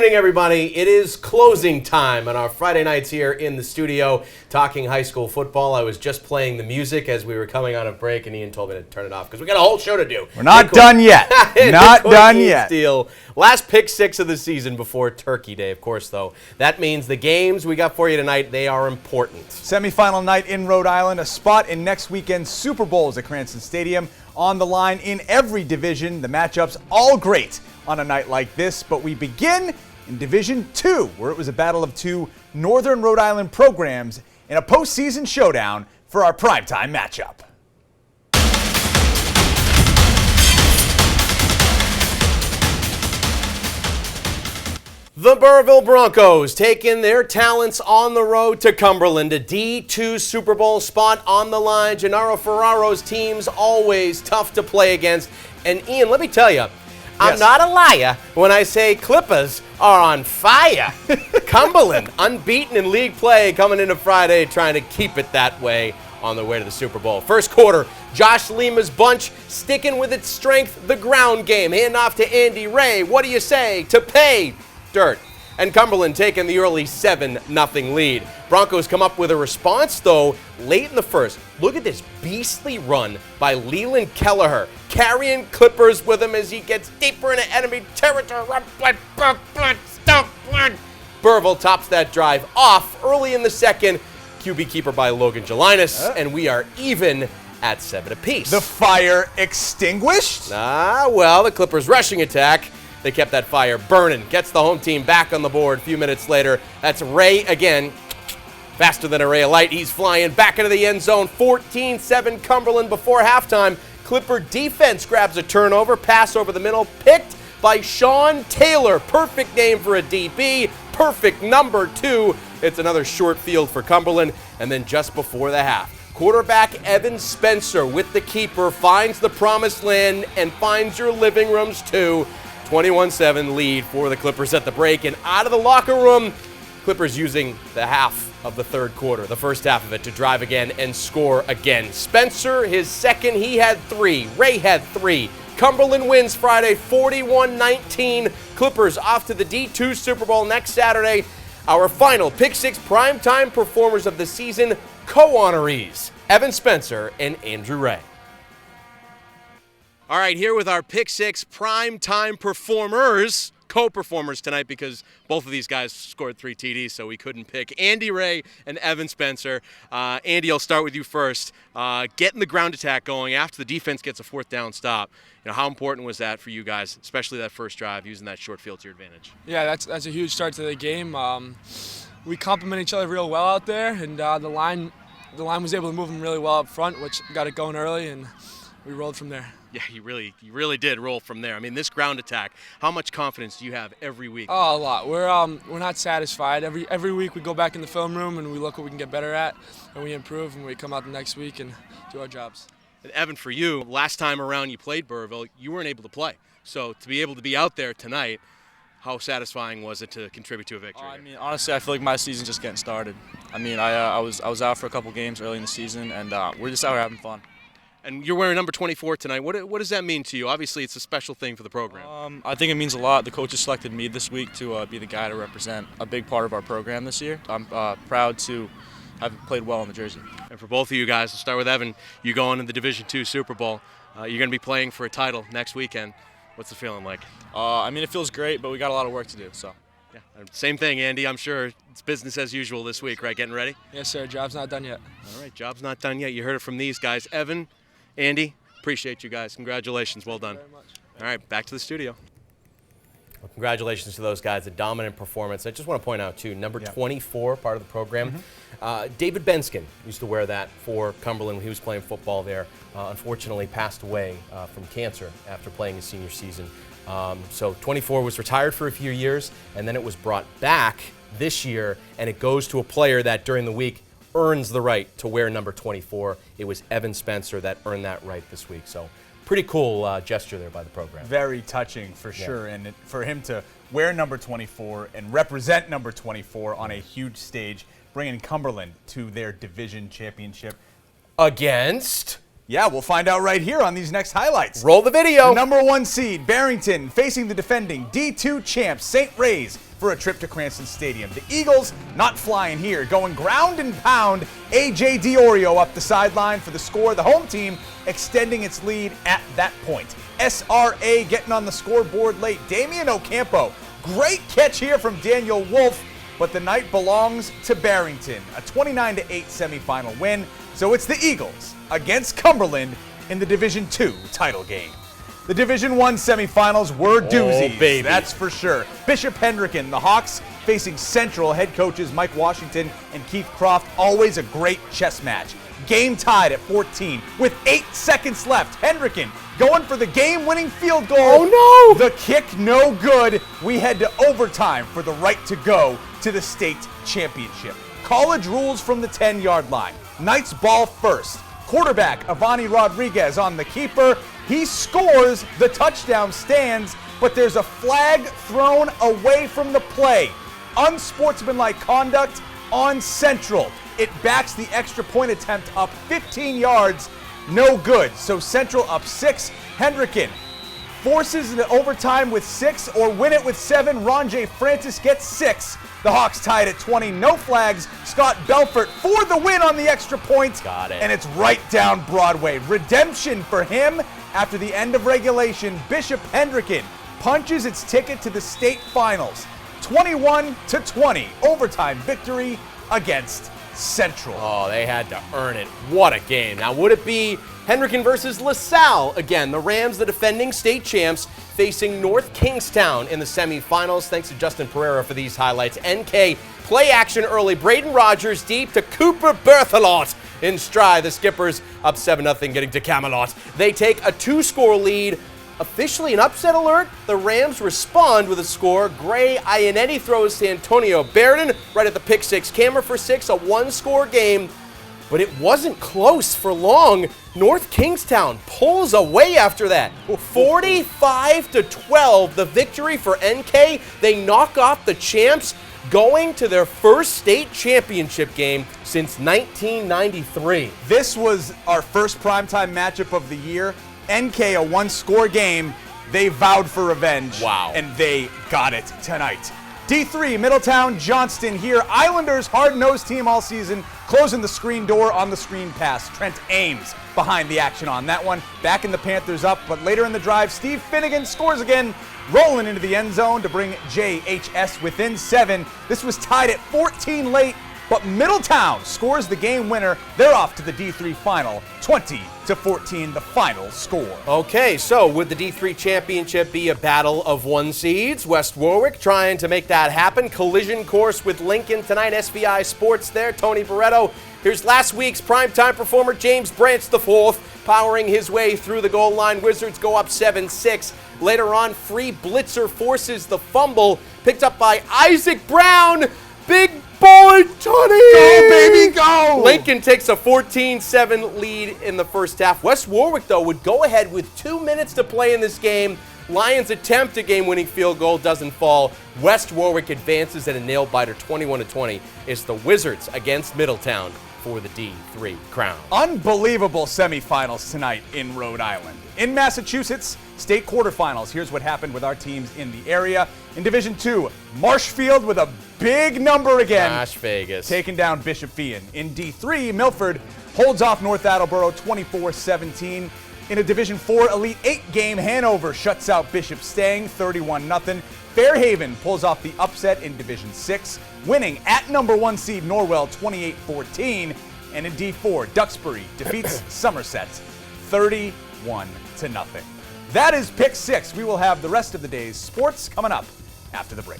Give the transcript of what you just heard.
evening, everybody. It is closing time on our Friday nights here in the studio talking high school football. I was just playing the music as we were coming on a break, and Ian told me to turn it off because we got a whole show to do. We're not done yet. Not done yet. Steele. Last pick six of the season before Turkey Day, of course, though. That means the games we got for you tonight, they are important. Semifinal night in Rhode Island, a spot in next weekend's Super Bowls at Cranston Stadium. On the line in every division, the matchups all great on a night like this, but we begin in Division 2, where it was a battle of two Northern Rhode Island programs in a postseason showdown for our primetime matchup. The Burrillville Broncos taking their talents on the road to Cumberland, a D2 Super Bowl spot on the line. Gennaro Ferraro's team's always tough to play against. And Ian, let me tell you, I'm not a liar when I say Clippers are on fire. Cumberland, unbeaten in league play, coming into Friday, trying to keep it that way on the way to the Super Bowl. First quarter, Josh Lima's bunch sticking with its strength, the ground game. Hand off to Andy Ray. What do you say? To pay dirt. And Cumberland taking the early 7-0 lead. Broncos come up with a response, though, late in the first. Look at this beastly run by Leland Kelleher, carrying Clippers with him as he gets deeper into enemy territory. Burrillville tops that drive off early in the second. QB keeper by Logan Gelinas, and we are even at 7 apiece. The fire extinguished? Well, the Clippers' rushing attack, they kept that fire burning. Gets the home team back on the board a few minutes later. That's Ray again. Faster than a ray of light. He's flying back into the end zone. 14-7 Cumberland before halftime. Clipper defense grabs a turnover. Pass over the middle. Picked by Sean Taylor. Perfect name for a DB. Perfect number 2. It's another short field for Cumberland. And then just before the half, quarterback Evan Spencer with the keeper finds the promised land and finds your living rooms too. 21-7 lead for the Clippers at the break, and out of the locker room, Clippers using the half of the third quarter, the first half of it, to drive again and score again. Spencer, his second, he had 3. Ray had 3. Cumberland wins Friday 41-19. Clippers off to the D2 Super Bowl next Saturday. Our final Pick 6 primetime performers of the season, co-honorees, Evan Spencer and Andrew Ray. All right, here with our Pick 6 primetime performers, co-performers tonight, because both of these guys scored 3 TDs, so we couldn't pick. Andy Ray and Evan Spencer. Andy, I'll start with you first. Getting the ground attack going after the defense gets a 4th down stop. You know, how important was that for you guys, especially that first drive, using that short field to your advantage? Yeah, that's a huge start to the game. We complement each other real well out there, and the line was able to move them really well up front, which got it going early, and we rolled from there. Yeah, you really did roll from there. I mean, this ground attack, how much confidence do you have every week? Oh, a lot. We're not satisfied. Every week we go back in the film room and we look what we can get better at, and we improve, and we come out the next week and do our jobs. And Evan, for you, last time around you played Burrillville, you weren't able to play. So to be able to be out there tonight, how satisfying was it to contribute to a victory? I mean, honestly, I feel like my season's just getting started. I mean, I was out for a couple games early in the season, and we're just out here having fun. And you're wearing number 24 tonight. What does that mean to you? Obviously, it's a special thing for the program. I think it means a lot. The coaches selected me this week to be the guy to represent a big part of our program this year. I'm proud to have played well in the jersey. And for both of you guys, we'll start with Evan. You go into the Division II Super Bowl. You're going to be playing for a title next weekend. What's the feeling like? I mean, it feels great, but we got a lot of work to do. So. Yeah, same thing, Andy. I'm sure it's business as usual this week, right? Getting ready? Yes, sir. Job's not done yet. All right, job's not done yet. You heard it from these guys. Evan, Andy, appreciate you guys. Congratulations. Well done. Thank you very much. All right, back to the studio. Well, congratulations to those guys. A dominant performance. I just want to point out, too, number 24, part of the program. David Benskin used to wear that for Cumberland when he was playing football there. Unfortunately, passed away from cancer after playing his senior season. So 24 was retired for a few years, and then it was brought back this year, and it goes to a player that during the week earns the right to wear number 24. It was Evan Spencer that earned that right this week. So pretty cool gesture there by the program. Very touching for sure. And for him to wear number 24 and represent number 24 on a huge stage, bringing Cumberland to their division championship. Against Yeah, we'll find out right here on these next highlights. Roll the video. The number 1 seed, Barrington, facing the defending D2 champs, St. Ray's, for a trip to Cranston Stadium. The Eagles not flying here, going ground and pound. A.J. Diorio up the sideline for the score. The home team extending its lead at that point. SRA getting on the scoreboard late. Damian Ocampo, great catch here from Daniel Wolf, but the night belongs to Barrington. A 29-8 semifinal win. So it's the Eagles against Cumberland in the Division II title game. The Division I semifinals were doozies, baby. That's for sure. Bishop Hendricken, the Hawks, facing Central head coaches Mike Washington and Keith Croft. Always a great chess match. Game tied at 14 with 8 seconds left. Hendricken going for the game-winning field goal. Oh, no! The kick no good. We head to overtime for the right to go to the state championship. College rules from the 10-yard line. Knights ball first. Quarterback Avani Rodriguez on the keeper. He scores, the touchdown stands, but there's a flag thrown away from the play. Unsportsmanlike conduct on Central. It backs the extra point attempt up 15 yards, no good. So Central up 6. Hendricken forces the overtime with 6 or win it with 7. Ronjay Francis gets 6. The Hawks tied at 20, no flags. Scott Belfort for the win on the extra point. Got it. And it's right down Broadway. Redemption for him after the end of regulation. Bishop Hendricken punches its ticket to the state finals. 21-20, overtime victory against Central. Oh, they had to earn it. What a game. Now, would it be Hendricken versus LaSalle again? The Rams, the defending state champs, facing North Kingstown in the semifinals. Thanks to Justin Pereira for these highlights. NK play action early. Braden Rogers deep to Cooper Berthelot in stride. The Skippers up 7-0 getting to Camelot. They take a 2-score lead. Officially an upset alert. The Rams respond with a score. Gray Ianetti throws to Antonio Berden right at the pick six. Camera for 6, a 1-score game. But it wasn't close for long. North Kingstown pulls away after that. 45-12, the victory for NK. They knock off the champs, going to their first state championship game since 1993. This was our first primetime matchup of the year. NK, a 1-score game. They vowed for revenge. Wow. And they got it tonight. D3, Middletown, Johnston here. Islanders, hard-nosed team all season, closing the screen door on the screen pass. Trent Ames behind the action on that one. Backing the Panthers up, but later in the drive, Steve Finnegan scores again, rolling into the end zone to bring JHS within 7. This was tied at 14 late, but Middletown scores the game winner. They're off to the D3 final, 20-14, the final score. Okay, so would the D3 championship be a battle of 1 seeds? West Warwick trying to make that happen. Collision course with Lincoln tonight. SVI Sports there. Tony Barretto. Here's last week's primetime performer, James Branch IV, powering his way through the goal line. Wizards go up 7-6. Later on, free blitzer forces the fumble, picked up by Isaac Brown. Big boy, Tony! Go, baby, go! Lincoln takes a 14-7 lead in the first half. West Warwick, though, would go ahead with 2 minutes to play in this game. Lions attempt a game-winning field goal, doesn't fall. West Warwick advances at a nail-biter, 21-20. It's the Wizards against Middletown for the D3 crown. Unbelievable semifinals tonight in Rhode Island. In Massachusetts, state quarterfinals. Here's what happened with our teams in the area. In Division II, Marshfield with a big number again. Las Vegas. Taking down Bishop Fian. In D3, Milford holds off North Attleboro 24-17. In a Division IV Elite 8 game, Hanover shuts out Bishop Stang 31-0. Fairhaven pulls off the upset in Division 6, winning at number 1 seed Norwell 28-14. And in D4, Duxbury defeats Somerset 31-0. That is Pick 6. We will have the rest of the day's sports coming up after the break.